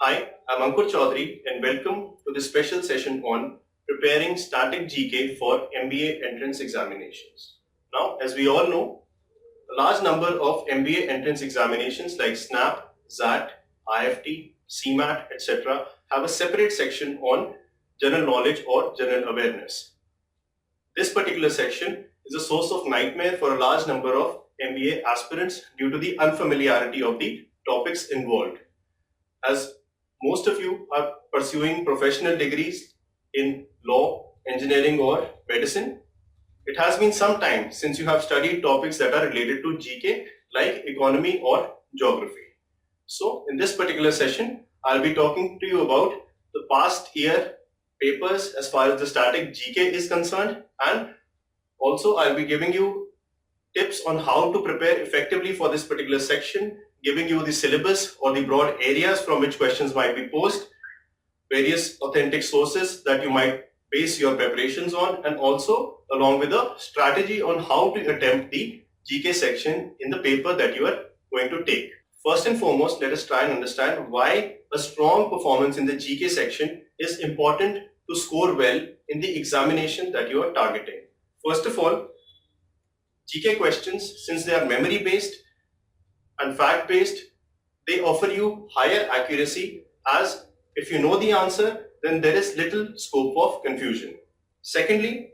Hi, I'm Ankur Chaudhary and welcome to this special session on preparing static GK for MBA entrance examinations. Now, as we all know, a large number of MBA entrance examinations like SNAP, XAT, IIFT, CMAT, etc. have a separate section on general knowledge or general awareness. This particular section is a source of nightmare for a large number of MBA aspirants due to the unfamiliarity of the topics involved. As most of you are pursuing professional degrees in law, engineering, or medicine, it has been some time since you have studied topics that are related to GK like economy or geography. So, in this particular session, I'll be talking to you about the past year papers as far as the static GK is concerned, and also I'll be giving you tips on how to prepare effectively for this particular section, giving you the syllabus or the broad areas from which questions might be posed, various authentic sources that you might base your preparations on, and also along with a strategy on how to attempt the GK section in the paper that you are going to take. First and foremost, let us try and understand why a strong performance in the GK section is important to score well in the examination that you are targeting. First of all, GK questions, since they are memory based and fact based, they offer you higher accuracy, as if you know the answer, then there is little scope of confusion. Secondly,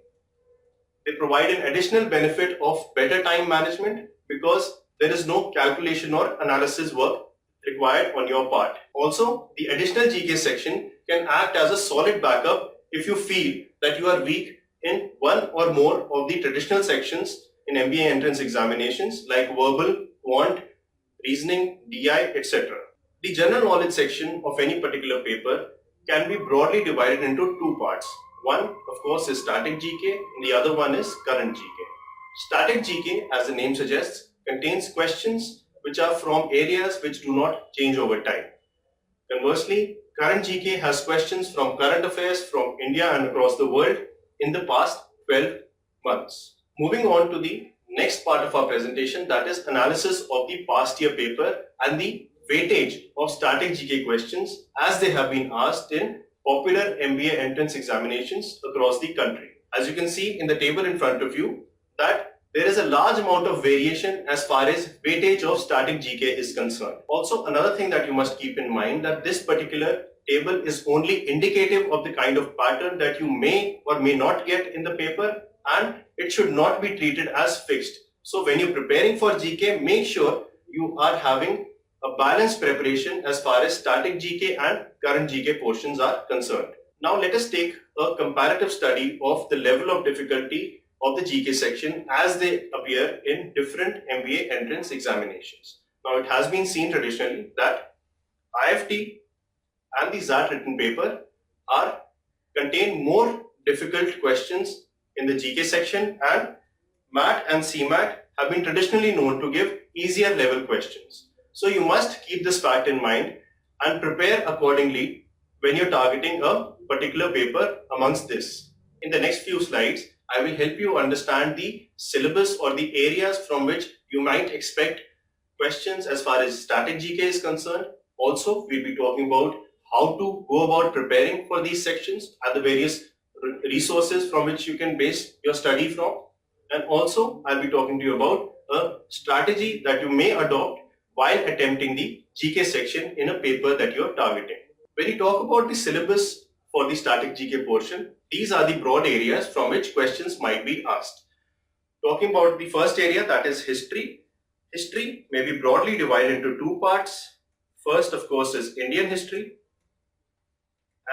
they provide an additional benefit of better time management because there is no calculation or analysis work required on your part. Also, the additional GK section can act as a solid backup if you feel that you are weak in one or more of the traditional sections in MBA entrance examinations like verbal, quant, reasoning, DI, etc. The general knowledge section of any particular paper can be broadly divided into two parts. One, of course, is static GK, and the other one is current GK. Static GK, as the name suggests, contains questions which are from areas which do not change over time. Conversely, current GK has questions from current affairs from India and across the world in the past 12 months. Moving on to the next part of our presentation, that is analysis of the past year paper and the weightage of static GK questions as they have been asked in popular MBA entrance examinations across the country. As you can see in the table in front of you, that there is a large amount of variation as far as weightage of static GK is concerned. Also, another thing that you must keep in mind, that this particular table is only indicative of the kind of pattern that you may or may not get in the paper, and it should not be treated as fixed. So when you're preparing for GK, make sure you are having a balanced preparation as far as static GK and current GK portions are concerned. Now let us take a comparative study of the level of difficulty of the GK section as they appear in different MBA entrance examinations. Now it has been seen traditionally that IIFT and the XAT written paper contain more difficult questions in the GK section, and MAT and CMAT have been traditionally known to give easier level questions. So you must keep this fact in mind and prepare accordingly when you're targeting a particular paper amongst this. In the next few slides, I will help you understand the syllabus or the areas from which you might expect questions as far as static GK is concerned. Also, we'll be talking about how to go about preparing for these sections and the various resources from which you can base your study from. And also, I'll be talking to you about a strategy that you may adopt while attempting the GK section in a paper that you're targeting. When you talk about the syllabus for the static GK portion, these are the broad areas from which questions might be asked. Talking about the first area, that is history. History may be broadly divided into two parts. First, of course, is Indian history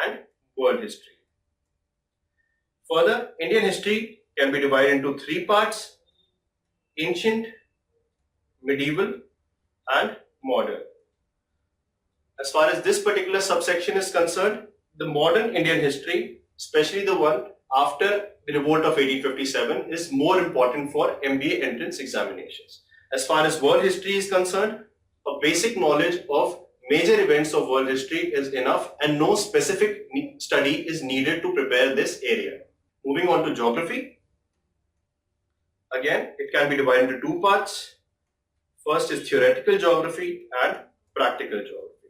and world history. Further, Indian history can be divided into three parts: ancient, medieval, and modern. As far as this particular subsection is concerned, the modern Indian history, especially the one after the revolt of 1857, is more important for MBA entrance examinations. As far as world history is concerned, a basic knowledge of major events of world history is enough, and no specific study is needed to prepare this area. Moving on to geography. Again, it can be divided into two parts. First is theoretical geography and practical geography.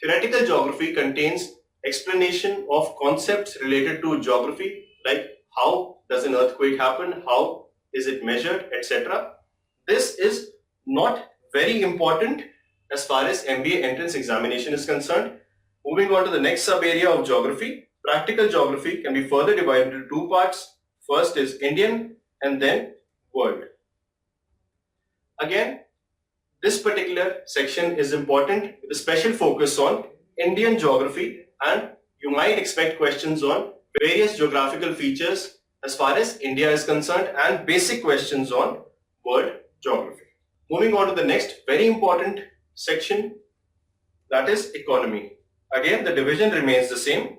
Theoretical geography contains explanation of concepts related to geography, like how does an earthquake happen, how is it measured, etc. This is not very important as far as MBA entrance examination is concerned. Moving on to the next sub area of geography, practical geography can be further divided into two parts. First is Indian and then world. Again, this particular section is important with a special focus on Indian geography, and you might expect questions on various geographical features as far as India is concerned and basic questions on world geography. Moving on to the next very important section, that is economy. Again, the division remains the same,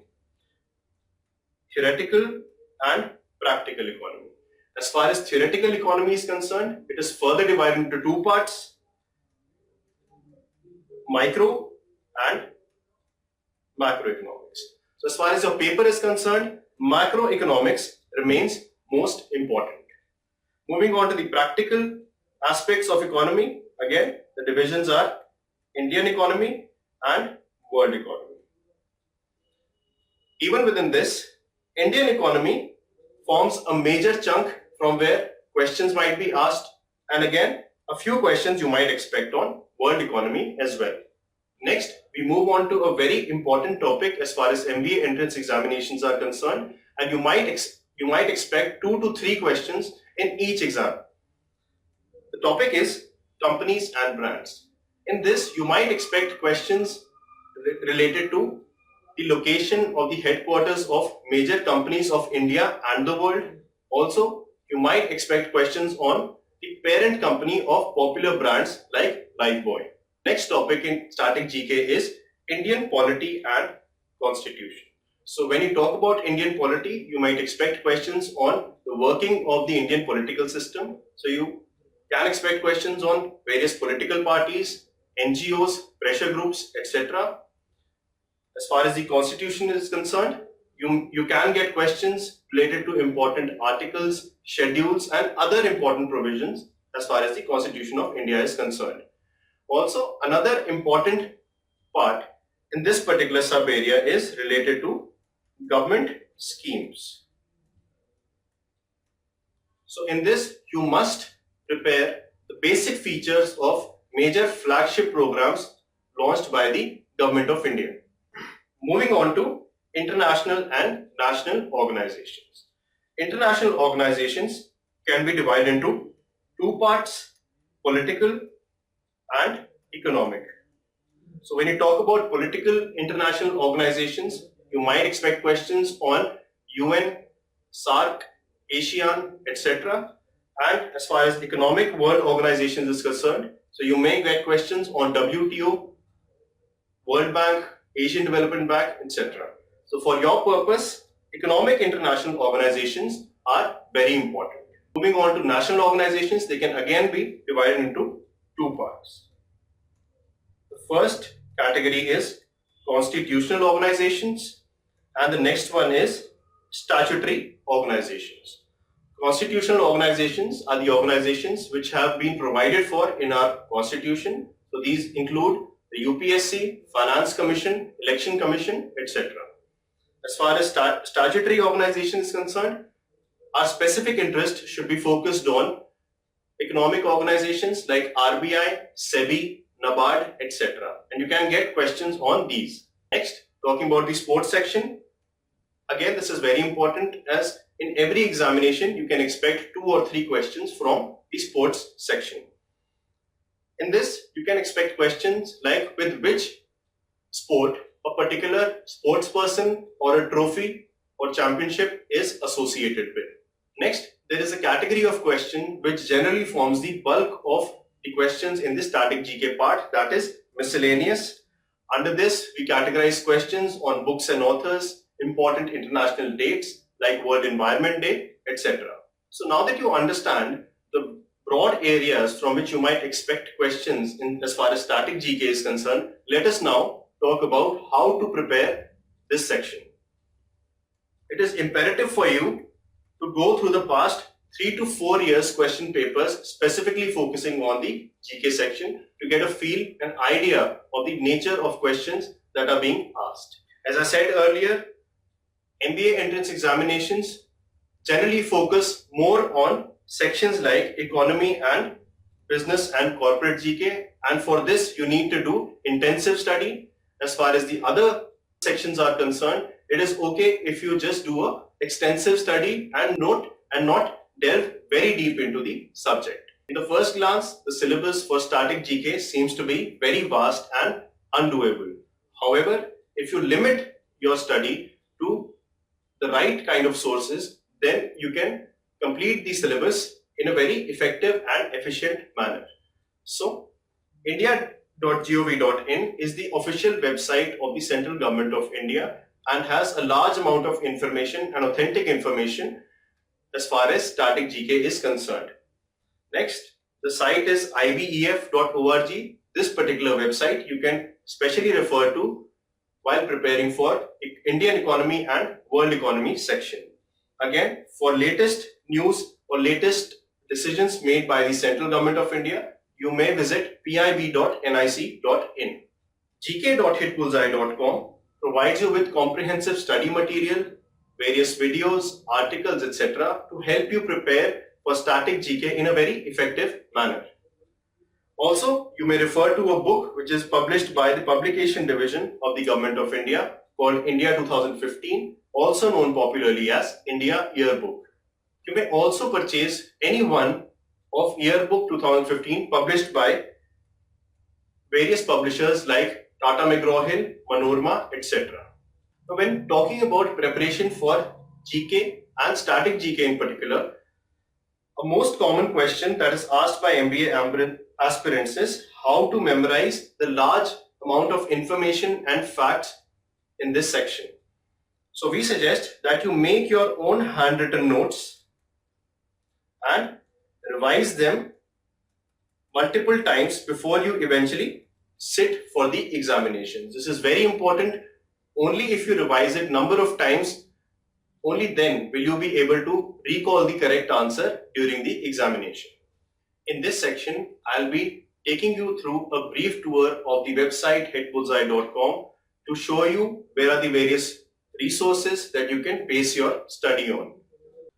theoretical and practical economy. As far as theoretical economy is concerned, it is further divided into two parts, micro and macroeconomics. So as far as your paper is concerned, macroeconomics remains most important. Moving on to the practical aspects of economy, again, the divisions are Indian economy and world economy. Even within this, Indian economy forms a major chunk from where questions might be asked, and again, a few questions you might expect on world economy as well. Next, we move on to a very important topic as far as MBA entrance examinations are concerned, and you might expect 2 to 3 questions in each exam. The topic is companies and brands. In this, you might expect questions related to the location of the headquarters of major companies of India and the world. Also, you might expect questions on the parent company of popular brands like Lifebuoy. Next topic in static GK is Indian polity and constitution. So when you talk about Indian polity, you might expect questions on the working of the Indian political system. So you can expect questions on various political parties, NGOs, pressure groups, etc. As far as the constitution is concerned, you can get questions related to important articles, schedules, and other important provisions as far as the Constitution of India is concerned. Also, another important part in this particular sub area is related to government schemes. So in this, you must prepare the basic features of major flagship programs launched by the Government of India. Moving on to international and national organizations. International organizations can be divided into two parts, political and economic. So when you talk about political international organizations, you might expect questions on UN, SAARC, ASEAN, etc. And as far as economic world organizations is concerned, so you may get questions on WTO, World Bank, Asian Development Bank, etc. So for your purpose, economic international organizations are very important. Moving on to national organizations, they can again be divided into two parts. The first category is constitutional organizations, and the next one is statutory organizations. Constitutional organizations are the organizations which have been provided for in our constitution. So these include the UPSC, Finance Commission, Election Commission, etc. As far as statutory organization is concerned, our specific interest should be focused on economic organizations like RBI, SEBI, NABARD, etc. And you can get questions on these. Next, talking about the sports section. Again, this is very important, as in every examination, you can expect 2 or 3 questions from the sports section. In this, you can expect questions like with which sport a particular sports person or a trophy or championship is associated with. Next, there is a category of question which generally forms the bulk of the questions in the static GK part, that is miscellaneous. Under this, we categorize questions on books and authors, important international dates like World Environment Day, etc. So now that you understand the broad areas from which you might expect questions as far as static GK is concerned, let us now talk about how to prepare this section. It is imperative for you to go through the past 3 to 4 years question papers, specifically focusing on the GK section, to get a feel and idea of the nature of questions that are being asked. As I said earlier, MBA entrance examinations generally focus more on sections like economy and business and corporate GK, and for this you need to do intensive study. As far as the other sections are concerned, it is okay if you just do a extensive study and not delve very deep into the subject. In the first glance, the syllabus for static GK seems to be very vast and undoable. However, if you limit your study to the right kind of sources, then you can complete the syllabus in a very effective and efficient manner. So, India.gov.in is the official website of the Central Government of India and has a large amount of information and authentic information as far as static GK is concerned. Next, the site is ibef.org. This particular website you can specially refer to while preparing for Indian economy and world economy section. Again, for latest news or latest decisions made by the Central Government of India, you may visit pib.nic.in. gk.hitbullseye.com provides you with comprehensive study material, various videos, articles, etc. to help you prepare for static GK in a very effective manner. Also, you may refer to a book which is published by the Publication Division of the Government of India called India 2015, also known popularly as India Yearbook. You may also purchase any one of Yearbook 2015 published by various publishers like Tata McGraw-Hill, Manorama, etc. Now, when talking about preparation for GK and static GK in particular, a most common question that is asked by MBA aspirants is how to memorize the large amount of information and facts in this section. So we suggest that you make your own handwritten notes and revise them multiple times before you eventually sit for the examinations. This is very important. Only if you revise it number of times, only then will you be able to recall the correct answer during the examination. In this section, I'll be taking you through a brief tour of the website hitbullseye.com to show you where are the various resources that you can base your study on.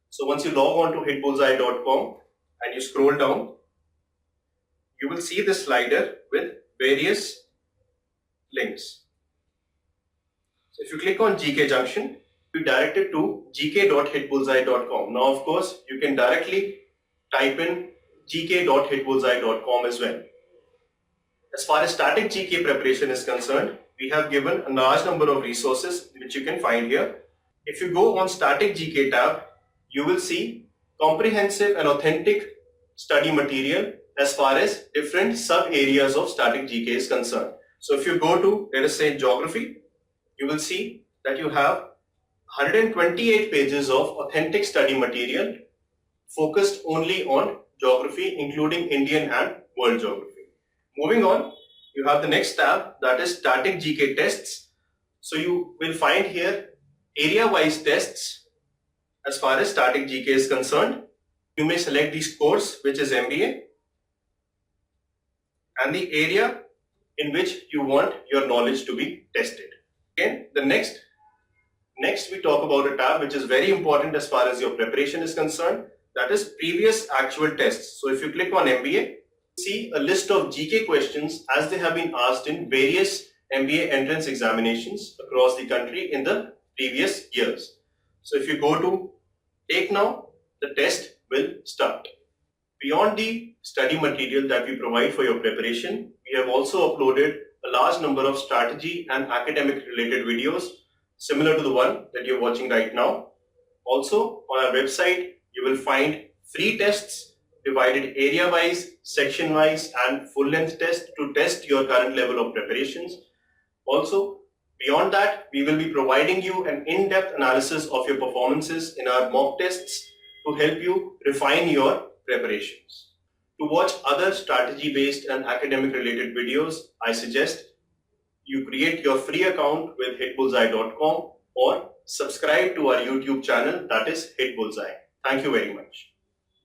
So once you log on to hitbullseye.com and you scroll down, you will see the slider with various links. So if you click on GK Junction, you direct it to gk.hitbullseye.com. Now, of course, you can directly type in gk.hitbullseye.com as well. As far as static GK preparation is concerned, we have given a large number of resources which you can find here. If you go on static GK tab, you will see comprehensive and authentic study material as far as different sub areas of static GK is concerned. So if you go to, let us say, geography, you will see that you have 128 pages of authentic study material focused only on geography, including Indian and world geography. Moving on, you have the next tab, that is static GK tests. So you will find here area-wise tests as far as static GK is concerned. You may select the course, which is MBA, and the area in which you want your knowledge to be tested. Again, the next we talk about a tab which is very important as far as your preparation is concerned, that is previous actual tests. So if you click on MBA, see a list of GK questions as they have been asked in various MBA entrance examinations across the country in the previous years. So if you go to Take Now, the test will start. Beyond the study material that we provide for your preparation, we have also uploaded a large number of strategy and academic related videos similar to the one that you're watching right now. Also, on our website, you will find free tests divided area-wise, section-wise, and full-length tests to test your current level of preparations. Also, beyond that, we will be providing you an in-depth analysis of your performances in our mock tests to help you refine your preparations. To watch other strategy-based and academic-related videos, I suggest you create your free account with hitbullseye.com or subscribe to our YouTube channel, that is Hit Bullseye. Thank you very much.